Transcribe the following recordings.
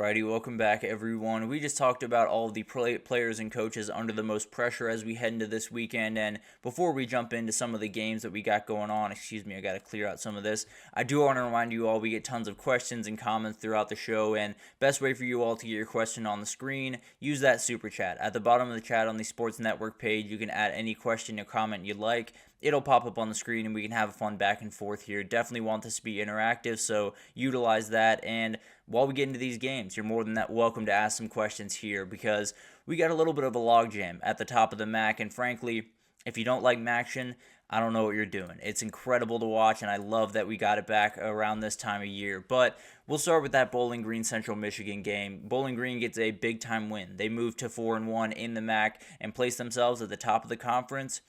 Alrighty, welcome back everyone. We just talked about all of the players and coaches under the most pressure as we head into this weekend, and before we jump into some of the games that we got going on, I gotta clear out some of this. I do want to remind you all we get tons of questions and comments throughout the show, and best way for you all to get your question on the screen, use that super chat. At the bottom of the chat on the Sports Network page, you can add any question or comment you'd like. It'll pop up on the screen and we can have a fun back and forth here. Definitely want this to be interactive, so utilize that. And while we get into these games, you're more than that welcome to ask some questions here because we got a little bit of a logjam at the top of the MAC, and frankly, if you don't like MACtion, I don't know what you're doing. It's incredible to watch, and I love that we got it back around this time of year. But we'll start with that Bowling Green Central Michigan game. Bowling Green gets a big-time win. They move to 4-1 in the MAC and place themselves at the top of the conference.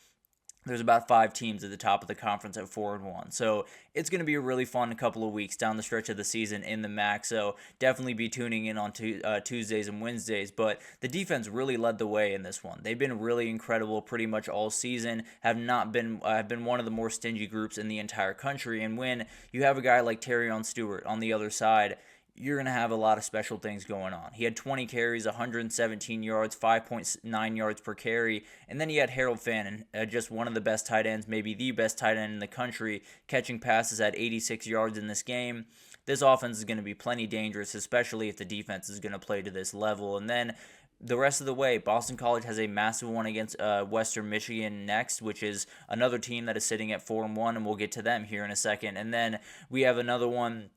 There's about 5 teams at the top of the conference at 4-1. So it's going to be a really fun couple of weeks down the stretch of the season in the MAC. So definitely be tuning in on Tuesdays and Wednesdays. But the defense really led the way in this one. They've been really incredible pretty much all season. Have been one of the more stingy groups in the entire country. And when you have a guy like Terrion Stewart on the other side, you're going to have a lot of special things going on. He had 20 carries, 117 yards, 5.9 yards per carry, and then he had Harold Fannin, just one of the best tight ends, maybe the best tight end in the country, catching passes at 86 yards in this game. This offense is going to be plenty dangerous, especially if the defense is going to play to this level. And then the rest of the way, Boston College has a massive one against Western Michigan next, which is another team that is sitting at 4-1, and we'll get to them here in a second. And then we have another one,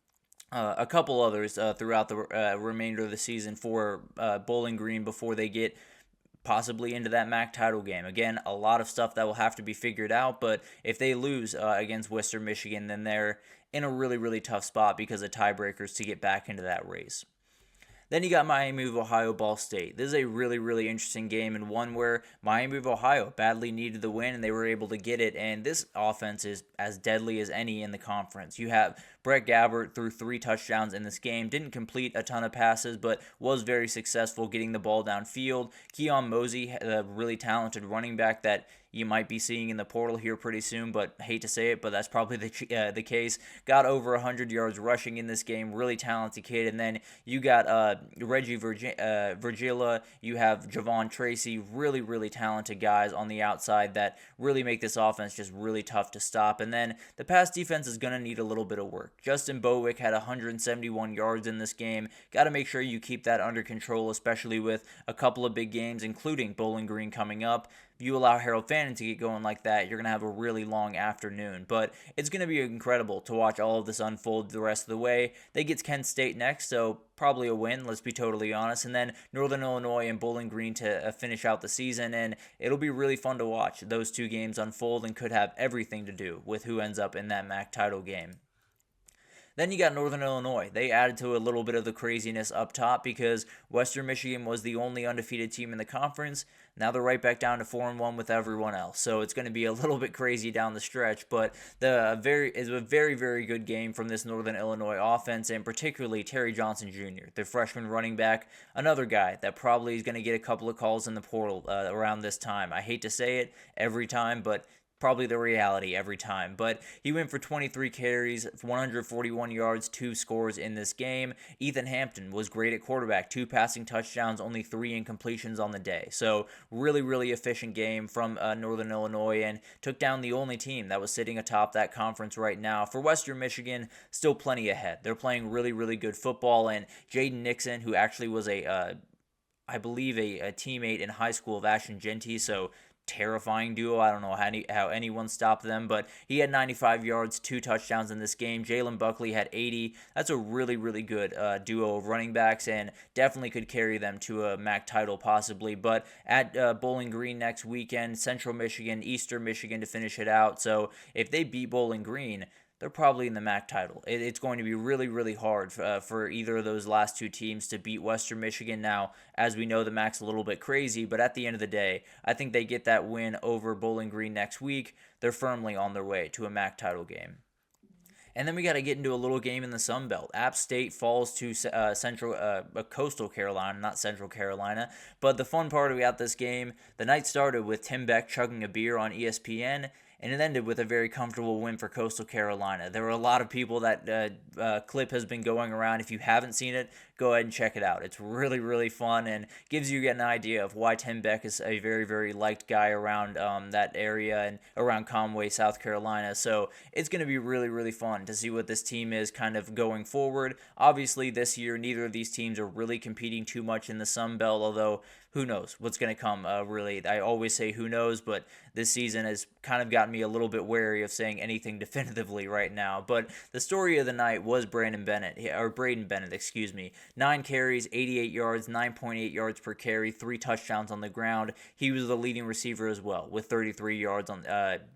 a couple others throughout the remainder of the season for Bowling Green before they get possibly into that MAC title game. Again, a lot of stuff that will have to be figured out, but if they lose against Western Michigan, then they're in a really, really tough spot because of tiebreakers to get back into that race. Then you got Miami of Ohio, Ball State. This is a really, really interesting game and one where Miami of Ohio badly needed the win and they were able to get it. And this offense is as deadly as any in the conference. You have Brett Gabbert threw 3 touchdowns in this game. Didn't complete a ton of passes, but was very successful getting the ball downfield. Keon Mosey, a really talented running back that you might be seeing in the portal here pretty soon, but hate to say it, but that's probably the case. Got over 100 yards rushing in this game, really talented kid. And then you got Reggie Virgila, you have Javon Tracy, really, really talented guys on the outside that really make this offense just really tough to stop. And then the pass defense is going to need a little bit of work. Justin Bowick had 171 yards in this game. Got to make sure you keep that under control, especially with a couple of big games, including Bowling Green coming up. If you allow Harold Fannin to get going like that, you're going to have a really long afternoon. But it's going to be incredible to watch all of this unfold the rest of the way. They get Kent State next, so probably a win, let's be totally honest. And then Northern Illinois and Bowling Green to finish out the season. And it'll be really fun to watch those 2 games unfold and could have everything to do with who ends up in that MAC title game. Then you got Northern Illinois. They added to a little bit of the craziness up top because Western Michigan was the only undefeated team in the conference. Now they're right back down to 4-1 with everyone else. So it's going to be a little bit crazy down the stretch, but is a very, very good game from this Northern Illinois offense, and particularly Terry Johnson Jr., the freshman running back, another guy that probably is going to get a couple of calls in the portal around this time. I hate to say it every time, but probably the reality every time. But he went for 23 carries, 141 yards, 2 scores in this game. Ethan Hampton was great at quarterback, 2 passing touchdowns, only 3 incompletions on the day. So really, really efficient game from Northern Illinois, and took down the only team that was sitting atop that conference right now. For Western Michigan, still plenty ahead. They're playing really, really good football, and Jaden Nixon, who actually was I believe a teammate in high school of Ashton Genty, so terrifying duo. I don't know how anyone stopped them, but he had 95 yards, 2 touchdowns in this game. Jalen Buckley had 80. That's a really, really good duo of running backs, and definitely could carry them to a MAC title possibly. But at Bowling Green next weekend, Central Michigan, Eastern Michigan to finish it out. So if they beat Bowling Green, they're probably in the MAC title. It's going to be really, really hard for either of those last 2 teams to beat Western Michigan. Now, as we know, the MAC's a little bit crazy, but at the end of the day, I think they get that win over Bowling Green next week. They're firmly on their way to a MAC title game. And then we got to get into a little game in the Sun Belt. App State falls to Coastal Carolina, not Central Carolina. But the fun part about this game, the night started with Tim Beck chugging a beer on ESPN, and it ended with a very comfortable win for Coastal Carolina. There were a lot of people that clip has been going around. If you haven't seen it, go ahead and check it out. It's really, really fun and gives you an idea of why Tim Beck is a very, very liked guy around that area and around Conway, South Carolina. So it's going to be really, really fun to see what this team is kind of going forward. Obviously, this year, neither of these teams are really competing too much in the Sun Belt, although who knows what's going to come, really. I always say who knows, but this season has kind of gotten me a little bit wary of saying anything definitively right now. But the story of the night was Braden Bennett, 9 carries, 88 yards, 9.8 yards per carry, 3 touchdowns on the ground. He was the leading receiver as well with 33 yards on.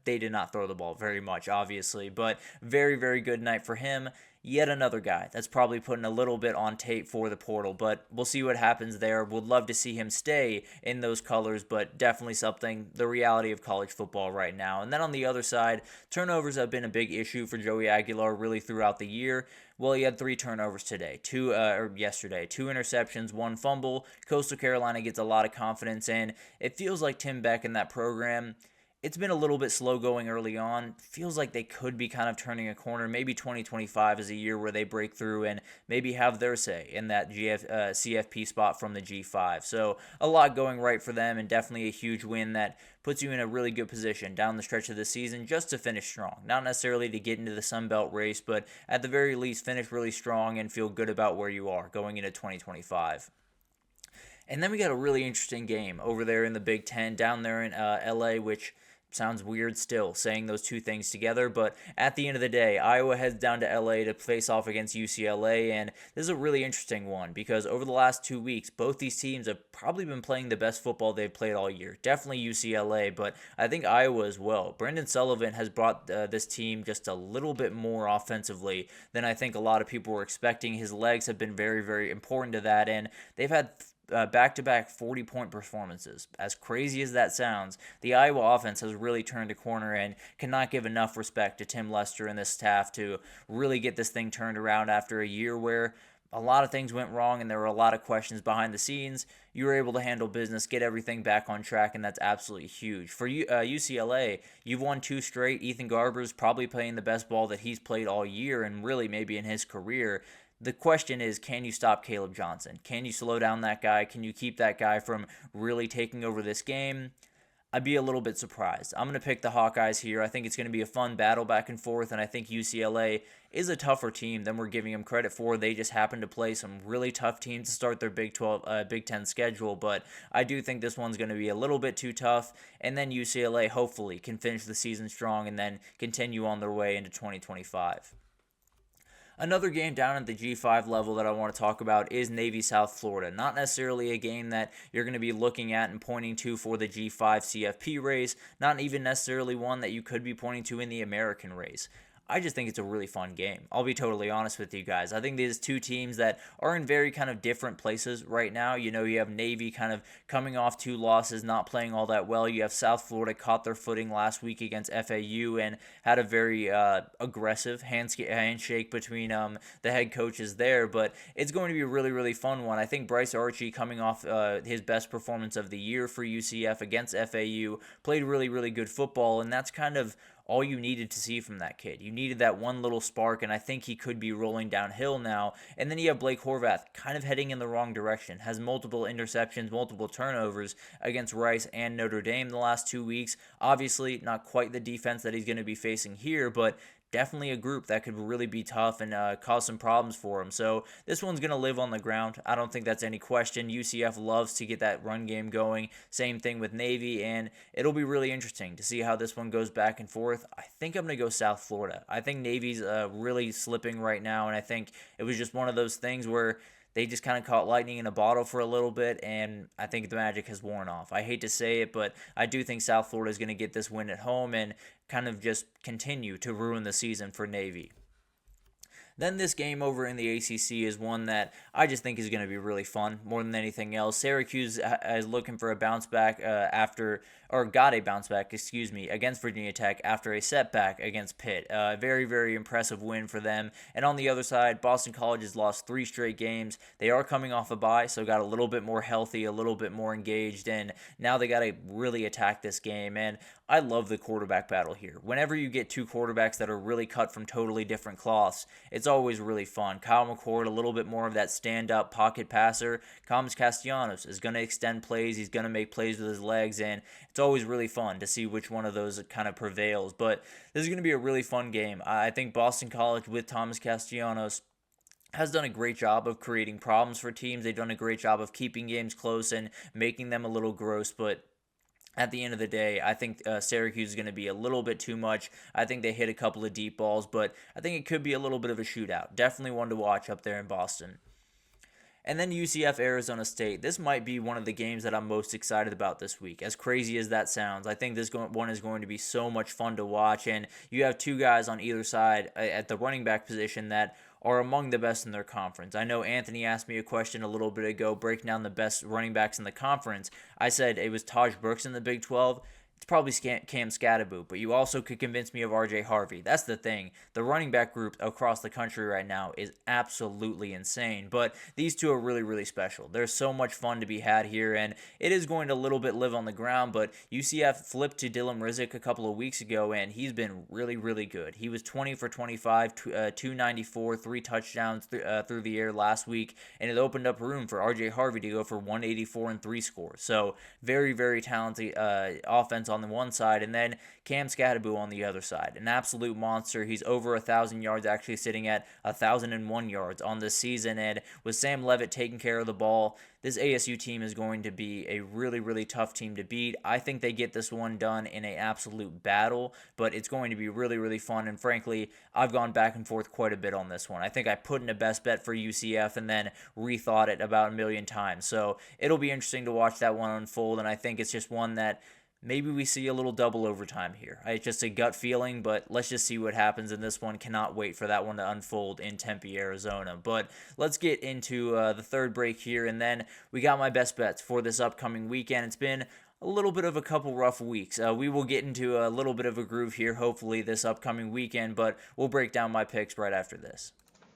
They did not throw the ball very much, obviously, but very, very good night for him. Yet another guy that's probably putting a little bit on tape for the portal, but we'll see what happens there. Would love to see him stay in those colors, but definitely something, the reality of college football right now. And then on the other side, turnovers have been a big issue for Joey Aguilar really throughout the year. Well, he had 3 turnovers today, yesterday, 2 interceptions, 1 fumble. Coastal Carolina gets a lot of confidence in. It feels like Tim Beck in that program, it's been a little bit slow going early on. Feels like they could be kind of turning a corner. Maybe 2025 is a year where they break through and maybe have their say in that CFP spot from the G5. So a lot going right for them and definitely a huge win that puts you in a really good position down the stretch of the season just to finish strong. Not necessarily to get into the Sun Belt race, but at the very least finish really strong and feel good about where you are going into 2025. And then we got a really interesting game over there in the Big Ten down there in LA, which sounds weird still saying those two things together, but at the end of the day, Iowa heads down to LA to face off against UCLA, and this is a really interesting one because over the last 2 weeks, both these teams have probably been playing the best football they've played all year. Definitely UCLA, but I think Iowa as well. Brendan Sullivan has brought this team just a little bit more offensively than I think a lot of people were expecting. His legs have been very, very important to that, and they've had back-to-back 40-point performances. As crazy as that sounds, the Iowa offense has really turned a corner and cannot give enough respect to Tim Lester and this staff to really get this thing turned around after a year where a lot of things went wrong and there were a lot of questions behind the scenes. You were able to handle business, get everything back on track, and that's absolutely huge. For UCLA, you've won 2 straight. Ethan Garber's probably playing the best ball that he's played all year and really maybe in his career. The question is, can you stop Caleb Johnson? Can you slow down that guy? Can you keep that guy from really taking over this game? I'd be a little bit surprised. I'm going to pick the Hawkeyes here. I think it's going to be a fun battle back and forth, and I think UCLA is a tougher team than we're giving them credit for. They just happen to play some really tough teams to start their Big 10 schedule, but I do think this one's going to be a little bit too tough, and then UCLA hopefully can finish the season strong and then continue on their way into 2025. Another game down at the G5 level that I want to talk about is Navy South Florida. Not necessarily a game that you're going to be looking at and pointing to for the G5 CFP race, not even necessarily one that you could be pointing to in the American race. I just think it's a really fun game. I'll be totally honest with you guys. I think these two teams that are in very kind of different places right now. You know, you have Navy kind of coming off 2 losses, not playing all that well. You have South Florida caught their footing last week against FAU and had a very aggressive handshake between the head coaches there. But it's going to be a really, really fun one. I think Bryce Archie coming off his best performance of the year for UCF against FAU, played really, really good football, and that's kind of all you needed to see from that kid. You needed that one little spark, and I think he could be rolling downhill now. And then you have Blake Horvath kind of heading in the wrong direction, has multiple interceptions, multiple turnovers against Rice and Notre Dame the last 2 weeks. Obviously, not quite the defense that he's going to be facing here, but definitely a group that could really be tough and cause some problems for him. So this one's going to live on the ground. I don't think that's any question. UCF loves to get that run game going. Same thing with Navy, and it'll be really interesting to see how this one goes back and forth. I think I'm going to go South Florida. I think Navy's really slipping right now, and I think it was just one of those things where they just kind of caught lightning in a bottle for a little bit, and I think the magic has worn off. I hate to say it, but I do think South Florida is going to get this win at home and kind of just continue to ruin the season for Navy. Then this game over in the ACC is one that I just think is going to be really fun more than anything else. Syracuse is looking for a bounce back got a bounce back, against Virginia Tech after a setback against Pitt. Very, very impressive win for them. And on the other side, Boston College has lost 3 straight games. They are coming off a bye, so got a little bit more healthy, a little bit more engaged, and now they got to really attack this game. And I love the quarterback battle here. Whenever you get 2 quarterbacks that are really cut from totally different cloths, it's it's always really fun. Kyle McCord, a little bit more of that stand-up pocket passer. Thomas Castellanos is going to extend plays. He's going to make plays with his legs, and it's always really fun to see which one of those kind of prevails. But this is going to be a really fun game. I think Boston College with Thomas Castellanos has done a great job of creating problems for teams. They've done a great job of keeping games close and making them a little gross, but at the end of the day, I think Syracuse is going to be a little bit too much. I think they hit a couple of deep balls, but I think it could be a little bit of a shootout. Definitely one to watch up there in Boston. And then UCF Arizona State. This might be one of the games that I'm most excited about this week. As crazy as that sounds, I think this one is going to be so much fun to watch. And you have two guys on either side at the running back position that are among the best in their conference. I know Anthony asked me a question a little bit ago, breaking down the best running backs in the conference. I said it was Taj Brooks in the Big 12. It's probably Cam Scatterboot, but you also could convince me of RJ Harvey. That's the thing. The running back group across the country right now is absolutely insane, but these two are really, really special. There's so much fun to be had here, and it is going to a little bit live on the ground, but UCF flipped to Dylan Rizek a couple of weeks ago, and he's been really, really good. He was 20 for 25, 294, 3 touchdowns through the air last week, and it opened up room for RJ Harvey to go for 184 and 3 scores. So very, very talented offense on the one side, and then Cam Scatterboot on the other side. An absolute monster. He's over 1,000 yards, actually sitting at 1,001 yards on this season, and with Sam Levitt taking care of the ball, this ASU team is going to be a really, really tough team to beat. I think they get this one done in an absolute battle, but it's going to be really, really fun, and frankly, I've gone back and forth quite a bit on this one. I think I put in a best bet for UCF and then rethought it about a million times, so it'll be interesting to watch that one unfold, and I think it's just one that maybe we see a little double overtime here. It's just a gut feeling, but let's just see what happens in this one. Cannot wait for that one to unfold in Tempe, Arizona. But let's get into the third break here, and then we got my best bets for this upcoming weekend. It's been a little bit of a couple rough weeks. We will get into a little bit of a groove here, hopefully, this upcoming weekend, but we'll break down my picks right after this.